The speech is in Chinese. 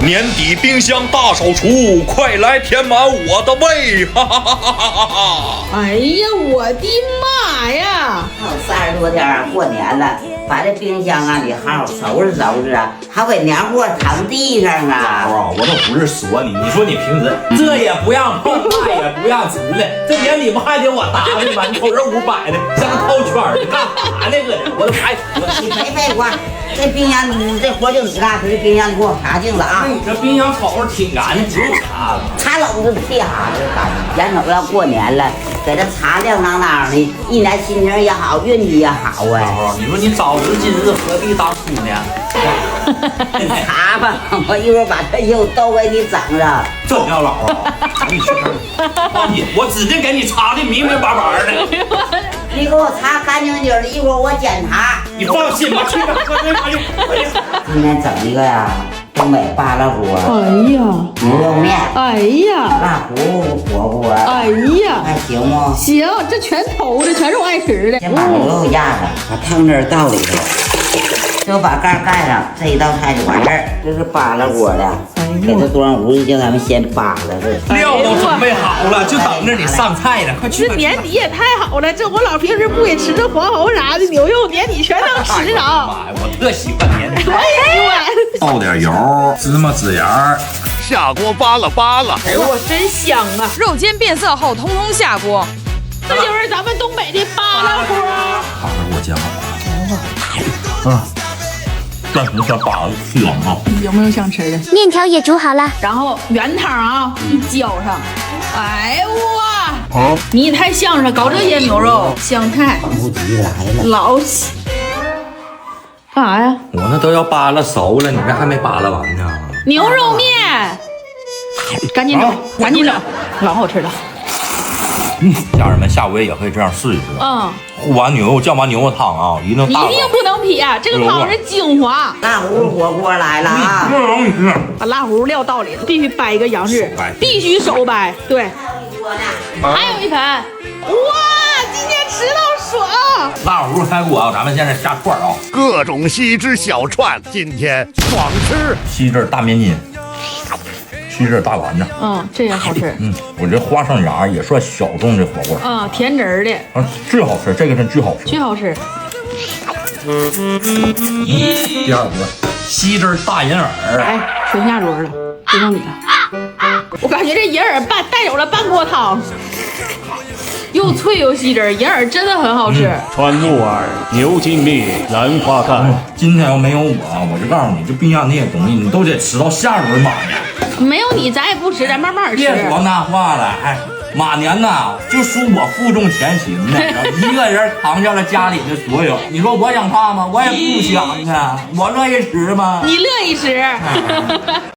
年底冰箱大扫除，快来填满我的胃！哈哈哈哈哈哈！哎呀，我的妈呀！还有30多天啊，过年了，把这冰箱啊，你好好收拾收拾啊，还给年货躺地上啊！哦，我都不是说你，你说你平时这也不让碰，那也不让吃的，这年底不还得我搭理吗？你瞅这500的，像个套圈的，干啥呢？搁这我都排除了。你别废话，这冰箱你这活就你干，这冰箱你给我擦净了啊！你这冰箱瞅着挺干净，不用擦了。擦篓子屁哈子干，眼瞅要过年了，给它擦亮当当的，一年心情也好，运气也好啊！你说你早知今日何必当初呢？擦吧，我一会儿把这肉都给你整上。这叫老啊！你去看，我指定给你擦的明明白白的。你给我擦干净净的，一会儿我检查。你放心吧，去吧，快点。今天整一个呀，东北扒拉锅，哎呀，牛肉面，哎呀，辣糊火锅，哎呀，还行吗？行，这全偷的，全是我爱吃的。先把牛肉压上，把汤汁儿倒里头，就把盖盖上，这一道菜就完事儿。这是扒拉锅的，给它端上壶，叫咱们先扒拉这。料都准备好了，就等着你上菜呢。快去！这年底也太好了，这我老平时不给吃这黄喉啥的牛肉，年底全能吃上。妈呀，我特喜欢年底。哎呦我，倒点油，芝麻籽盐儿，下锅扒拉扒拉。哎呦我真香啊！肉煎变色后，通通下锅。这就是咱们东北的扒拉锅。扒拉锅煎好了。但是这扒拉香啊！有没有想吃的？面条也煮好了，然后原汤啊一浇上，哎哇！你太香了，搞这腌牛肉香太不急来了，老喜。干啥呀？我那都要扒拉熟了，你这还没扒拉完呢。牛肉面，赶紧整，赶紧整，老好吃了。家人们下回也可以这样试一试。烀完牛肉，酱完牛肉汤啊，一定大碗。一定不能撇，这个汤是精华。大糊火锅来了啊！把辣糊料倒里，必须掰一个杨枝，必须手掰。对，还有一盆。哇，今天吃到爽！辣糊开锅啊，咱们现在下串啊，各种西汁小串，今天爽吃。西汁大面筋，西汁大丸子。这也好吃。我这花生芽也算小众的火锅。甜汁儿的。巨好吃，这个是巨好吃。巨好吃。第二个西汁大银耳。哎，全下桌了，就剩你了。我感觉这银耳带有了半锅汤。又脆又细汁，银耳真的很好吃。川木耳、牛筋面、兰花干。今天要没有我就告诉你，这冰箱那些东西你都得吃到下轮马年。没有你，咱也不吃，咱慢慢吃。别说那话了，马年呐，就属我负重前行呢，一个人扛下了家里的所有。你说我想怕吗？我也不想啊，我乐意吃吗？你乐意吃。